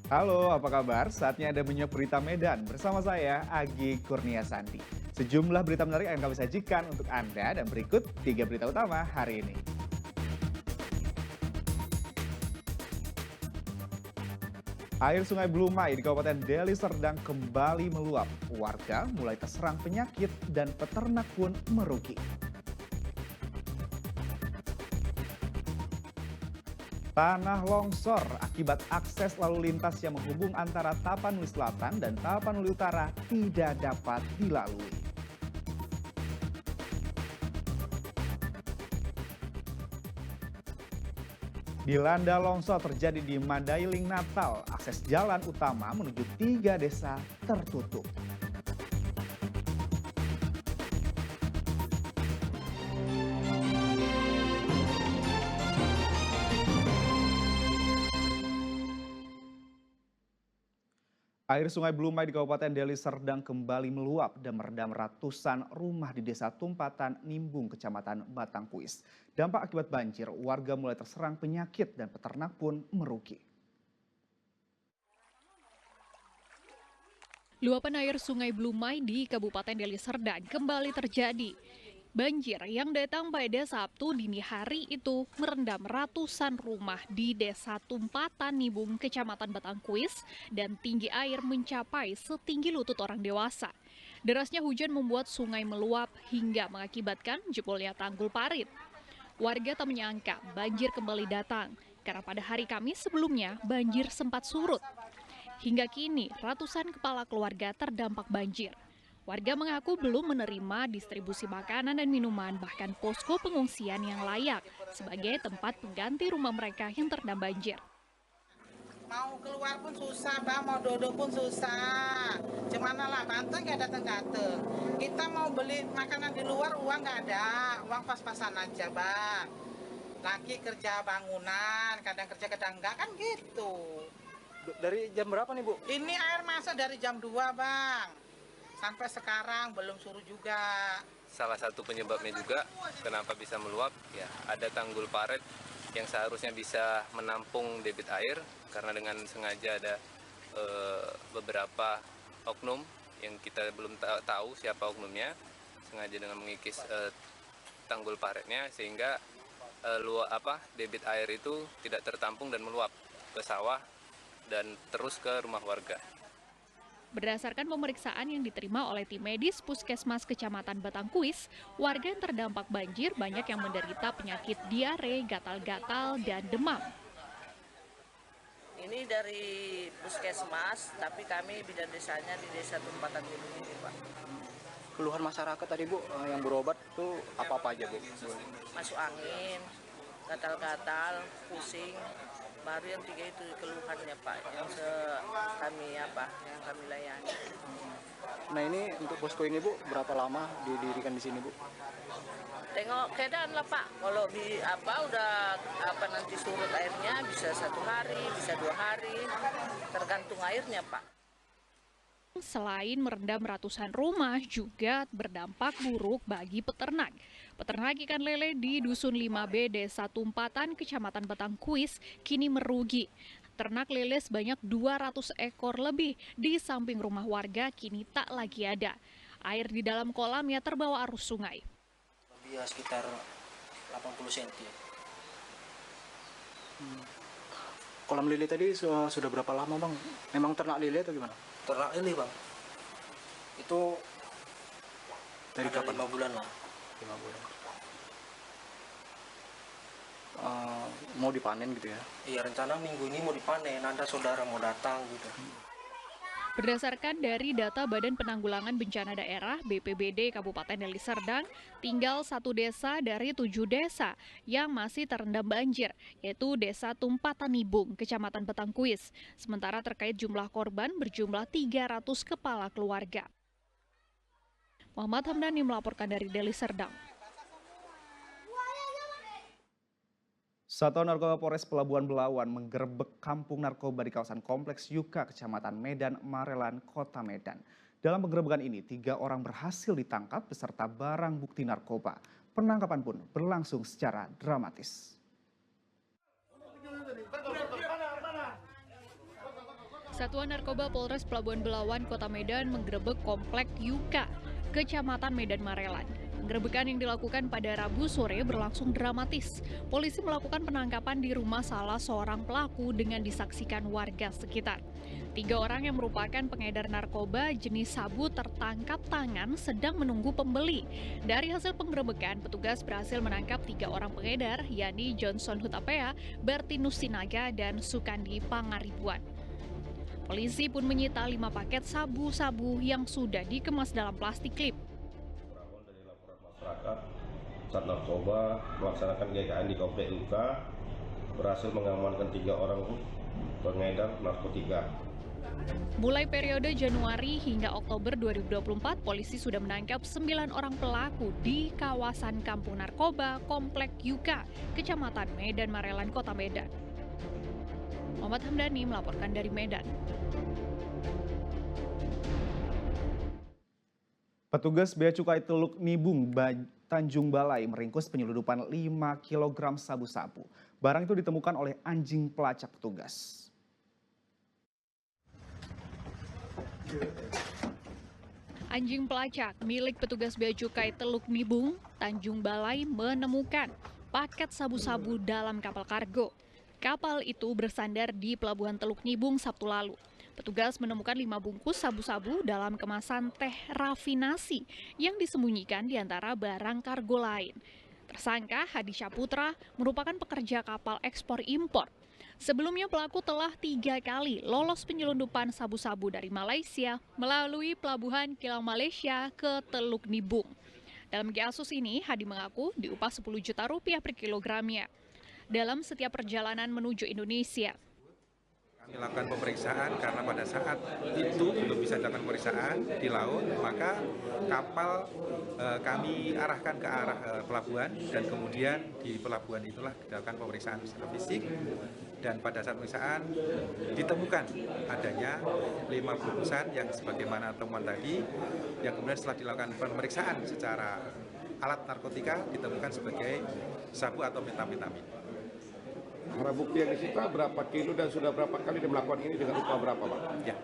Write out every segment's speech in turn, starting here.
Halo, apa kabar? Saatnya Anda menyimak berita Medan bersama saya, Agi Kurnia Sandi. Sejumlah berita menarik yang kami sajikan untuk Anda dan berikut 3 berita utama hari ini. Air Sungai Blumai di Kabupaten Deli Serdang kembali meluap. Warga mulai terserang penyakit dan peternak pun merugi. Tanah longsor akibat akses lalu lintas yang menghubung antara Tapanuli Selatan dan Tapanuli Utara tidak dapat dilalui. Dilanda longsor terjadi di Mandailing Natal, akses jalan utama menuju 3 desa tertutup. Air Sungai Blumai di Kabupaten Deli Serdang kembali meluap dan merendam ratusan rumah di Desa Tumpatan, Nimbung, Kecamatan Batangkuis. Dampak akibat banjir, warga mulai terserang penyakit dan peternak pun merugi. Luapan air Sungai Blumai di Kabupaten Deli Serdang kembali terjadi. Banjir yang datang pada Sabtu dini hari itu merendam ratusan rumah di Desa Tumpatan Nibung, Kecamatan Batangkuis, dan tinggi air mencapai setinggi lutut orang dewasa. Derasnya hujan membuat sungai meluap hingga mengakibatkan jebolnya tanggul parit. Warga tak menyangka banjir kembali datang, karena pada hari Kamis sebelumnya banjir sempat surut. Hingga kini, ratusan kepala keluarga terdampak banjir. Warga mengaku belum menerima distribusi makanan dan minuman, bahkan posko pengungsian yang layak sebagai tempat pengganti rumah mereka yang terendam banjir. Mau keluar pun susah, Bang. Mau duduk pun susah. Cemana lah, bantuan nggak datang-datang. Kita mau beli makanan di luar, uang nggak ada. Uang pas-pasan aja, Bang. Laki kerja bangunan, kadang kerja kadang enggak, kan gitu. Dari jam berapa nih, Bu? Ini air masuk dari jam 2, Bang. Sampai sekarang belum suruh juga. Salah satu penyebabnya juga kenapa bisa meluap, ya ada tanggul parit yang seharusnya bisa menampung debit air, karena dengan sengaja ada beberapa oknum yang kita belum tahu siapa oknumnya, sengaja dengan mengikis tanggul paritnya sehingga debit air itu tidak tertampung dan meluap ke sawah dan terus ke rumah warga. Berdasarkan pemeriksaan yang diterima oleh tim medis Puskesmas Kecamatan Batangkuis, warga yang terdampak banjir banyak yang menderita penyakit diare, gatal-gatal, dan demam. Ini dari Puskesmas, tapi kami bidan desanya di Desa Tumpatan Gunung ini, Pak. Keluhan masyarakat tadi, Bu, yang berobat itu apa-apa aja, Bu? Masuk angin, gatal-gatal, pusing, baru yang 3 itu keluhannya, Pak, yang kami layani. Nah, ini untuk posko ini, Bu, berapa lama didirikan di sini, Bu? Tengok keadaan lah, Pak. Kalau nanti surut airnya bisa 1 hari, bisa 2 hari, tergantung airnya, Pak. Selain merendam ratusan rumah, juga berdampak buruk bagi peternak. Peternak ikan lele di Dusun 5B, Desa Tumpatan, Kecamatan Batangkuis, kini merugi. Ternak lele sebanyak 200 ekor lebih di samping rumah warga kini tak lagi ada. Air di dalam kolamnya terbawa arus sungai. Ya sekitar 80 cm. Kolam lele tadi sudah berapa lama, Bang? Memang ternak lele atau gimana? Ternak ini, Bang. Itu Dari ada kapan? 5 bulan lah. 5 bulan. Mau dipanen gitu ya? Iya, rencana minggu ini mau dipanen, ada saudara mau datang gitu. Berdasarkan dari data Badan Penanggulangan Bencana Daerah BPBD Kabupaten Deli Serdang, tinggal 1 desa dari 7 desa yang masih terendam banjir, yaitu Desa Tumpatan Nibung, Kecamatan Batangkuis. Sementara terkait jumlah korban berjumlah 300 kepala keluarga. Muhammad Hamdani melaporkan dari Deli Serdang. Satuan Narkoba Polres Pelabuhan Belawan menggerebek kampung narkoba di kawasan Kompleks Yuka, Kecamatan Medan, Marelan, Kota Medan. Dalam penggerebekan ini, 3 orang berhasil ditangkap beserta barang bukti narkoba. Penangkapan pun berlangsung secara dramatis. Satuan Narkoba Polres Pelabuhan Belawan, Kota Medan menggerebek komplek Yuka, Kecamatan Medan Marelan. Penggerebekan yang dilakukan pada Rabu sore berlangsung dramatis. Polisi melakukan penangkapan di rumah salah seorang pelaku dengan disaksikan warga sekitar. 3 orang yang merupakan pengedar narkoba jenis sabu tertangkap tangan sedang menunggu pembeli. Dari hasil penggerebekan, petugas berhasil menangkap 3 orang pengedar, yakni Johnson Hutapea, Bertinus Sinaga, dan Sukandi Pangaribuan. Polisi pun menyita 5 paket sabu-sabu yang sudah dikemas dalam plastik klip. Dari laporan masyarakat, Sat Narkoba melaksanakan GKN di Komplek Yuka, berhasil mengamankan 3 orang pengedar narkotika. Mulai periode Januari hingga Oktober 2024, polisi sudah menangkap 9 orang pelaku di kawasan Kampung Narkoba Komplek Yuka, Kecamatan Medan Marelan, Kota Medan. Muhammad Hamdani melaporkan dari Medan. Petugas Bea Cukai Teluk Nibung, Tanjung Balai meringkus penyeludupan 5 kg sabu-sabu. Barang itu ditemukan oleh anjing pelacak petugas. Anjing pelacak milik petugas Bea Cukai Teluk Nibung, Tanjung Balai menemukan paket sabu-sabu dalam kapal kargo. Kapal itu bersandar di Pelabuhan Teluk Nibung Sabtu lalu. Petugas menemukan 5 bungkus sabu-sabu dalam kemasan teh rafinasi yang disembunyikan di antara barang kargo lain. Tersangka Hadi Syaputra merupakan pekerja kapal ekspor impor. Sebelumnya pelaku telah 3 kali lolos penyelundupan sabu-sabu dari Malaysia melalui Pelabuhan Kilang Malaysia ke Teluk Nibung. Dalam kasus ini, Hadi mengaku diupah 10 juta rupiah per kilogramnya dalam setiap perjalanan menuju Indonesia. Kami lakukan pemeriksaan karena pada saat itu belum bisa dilakukan pemeriksaan di laut, maka kapal kami arahkan ke arah pelabuhan dan kemudian di pelabuhan itulah dilakukan pemeriksaan secara fisik dan pada saat pemeriksaan ditemukan adanya 5 bungkusan yang sebagaimana temuan tadi yang kemudian setelah dilakukan pemeriksaan secara alat narkotika ditemukan sebagai sabu atau metamfetamin. Barang bukti yang disita berapa kilo dan sudah berapa kali dia melakukan ini dengan upah berapa, Pak? Ya,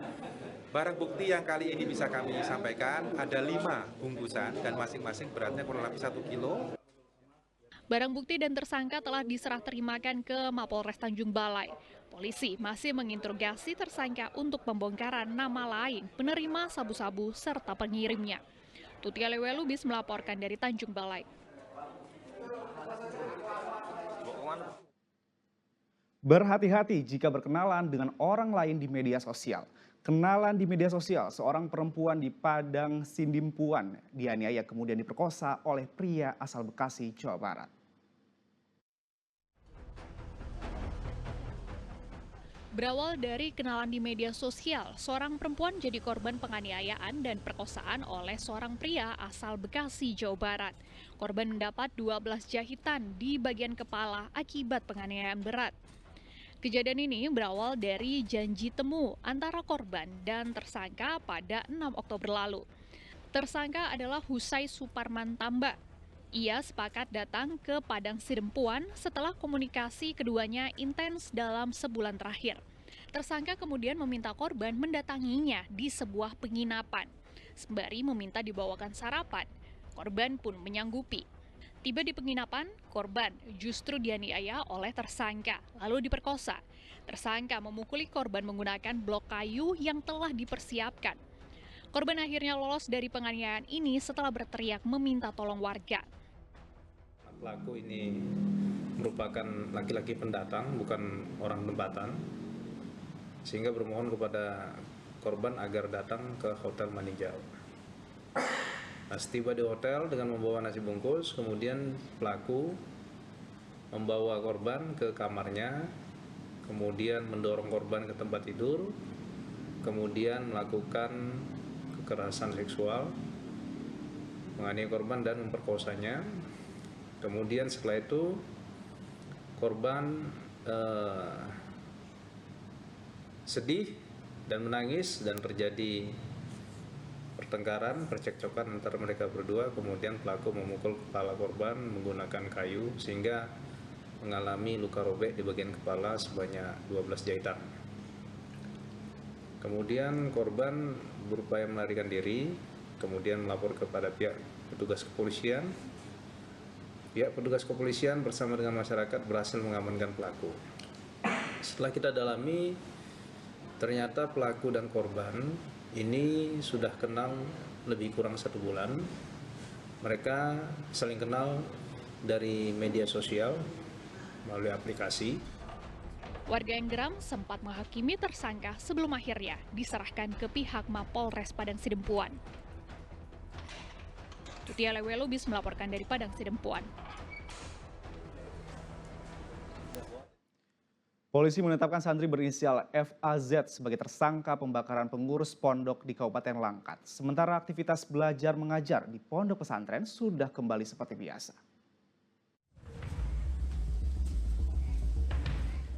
barang bukti yang kali ini bisa kami sampaikan ada 5 bungkusan dan masing-masing beratnya kurang lebih 1 kilo. Barang bukti dan tersangka telah diserah terimakan ke Mapolres Tanjung Balai. Polisi masih menginterogasi tersangka untuk pembongkaran nama lain penerima sabu-sabu serta pengirimnya. Tutia Lewelubis melaporkan dari Tanjung Balai. Berhati-hati jika berkenalan dengan orang lain di media sosial. Kenalan di media sosial, seorang perempuan di Padang Sindimpuan dianiaya kemudian diperkosa oleh pria asal Bekasi, Jawa Barat. Berawal dari kenalan di media sosial, seorang perempuan jadi korban penganiayaan dan perkosaan oleh seorang pria asal Bekasi, Jawa Barat. Korban mendapat 12 jahitan di bagian kepala akibat penganiayaan berat. Kejadian ini berawal dari janji temu antara korban dan tersangka pada 6 Oktober lalu. Tersangka adalah Husai Suparman Tamba. Ia sepakat datang ke Padang Sindimpuan setelah komunikasi keduanya intens dalam sebulan terakhir. Tersangka kemudian meminta korban mendatanginya di sebuah penginapan. Sembari meminta dibawakan sarapan, korban pun menyanggupi. Tiba di penginapan, korban justru dianiaya oleh tersangka, lalu diperkosa. Tersangka memukuli korban menggunakan blok kayu yang telah dipersiapkan. Korban akhirnya lolos dari penganiayaan ini setelah berteriak meminta tolong warga. Pelaku ini merupakan laki-laki pendatang, bukan orang tempatan, sehingga bermohon kepada korban agar datang ke Hotel Manijau. Tiba di hotel dengan membawa nasi bungkus, kemudian pelaku membawa korban ke kamarnya, kemudian mendorong korban ke tempat tidur, kemudian melakukan kekerasan seksual, menganiaya korban dan memperkosanya. Kemudian setelah itu korban sedih dan menangis dan terjadi pertengkaran, percekcokan antara mereka berdua. Kemudian pelaku memukul kepala korban menggunakan kayu sehingga mengalami luka robek di bagian kepala sebanyak 12 jahitan. Kemudian korban berupaya melarikan diri, kemudian melapor kepada pihak petugas kepolisian. Pihak petugas kepolisian bersama dengan masyarakat berhasil mengamankan pelaku. Setelah kita dalami, ternyata pelaku dan korban ini sudah kenal lebih kurang 1 bulan. Mereka saling kenal dari media sosial melalui aplikasi. Warga yang geram sempat menghakimi tersangka sebelum akhirnya diserahkan ke pihak Mapolres Padang Sidempuan. Tutia Lewelubis melaporkan dari Padang Sidempuan. Polisi menetapkan santri berinisial FAZ sebagai tersangka pembakaran pengurus pondok di Kabupaten Langkat. Sementara aktivitas belajar mengajar di pondok pesantren sudah kembali seperti biasa.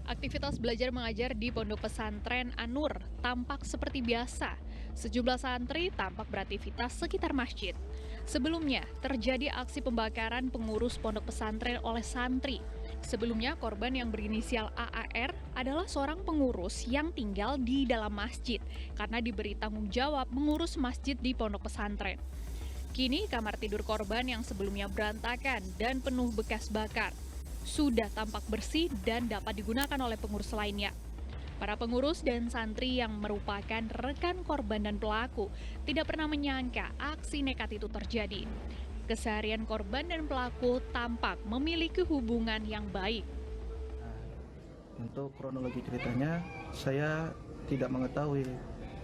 Aktivitas belajar mengajar di Pondok Pesantren An-Nur tampak seperti biasa. Sejumlah santri tampak beraktivitas sekitar masjid. Sebelumnya, terjadi aksi pembakaran pengurus pondok pesantren oleh santri. Sebelumnya, korban yang berinisial AAR adalah seorang pengurus yang tinggal di dalam masjid karena diberi tanggung jawab mengurus masjid di pondok pesantren. Kini, kamar tidur korban yang sebelumnya berantakan dan penuh bekas bakar sudah tampak bersih dan dapat digunakan oleh pengurus lainnya. Para pengurus dan santri yang merupakan rekan korban dan pelaku tidak pernah menyangka aksi nekat itu terjadi. Keseharian korban dan pelaku tampak memiliki hubungan yang baik. Untuk kronologi ceritanya, saya tidak mengetahui.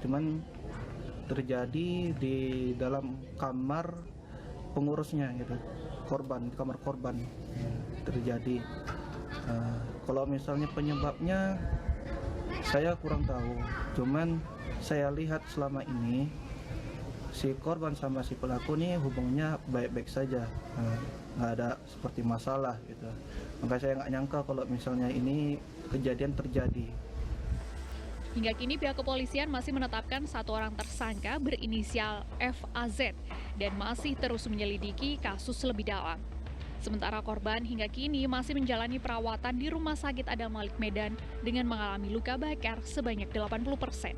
Cuman terjadi di dalam kamar pengurusnya gitu. Kamar korban terjadi. Kalau misalnya penyebabnya saya kurang tahu, cuman saya lihat selama ini si korban sama si pelaku ini hubungannya baik-baik saja, nggak ada seperti masalah gitu. Makanya saya nggak nyangka kalau misalnya ini kejadian terjadi. Hingga kini pihak kepolisian masih menetapkan 1 orang tersangka berinisial FAZ dan masih terus menyelidiki kasus lebih dalam. Sementara korban hingga kini masih menjalani perawatan di Rumah Sakit Adam Malik Medan dengan mengalami luka bakar sebanyak 80%.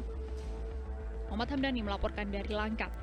Muhammad Hamdani melaporkan dari Langkat.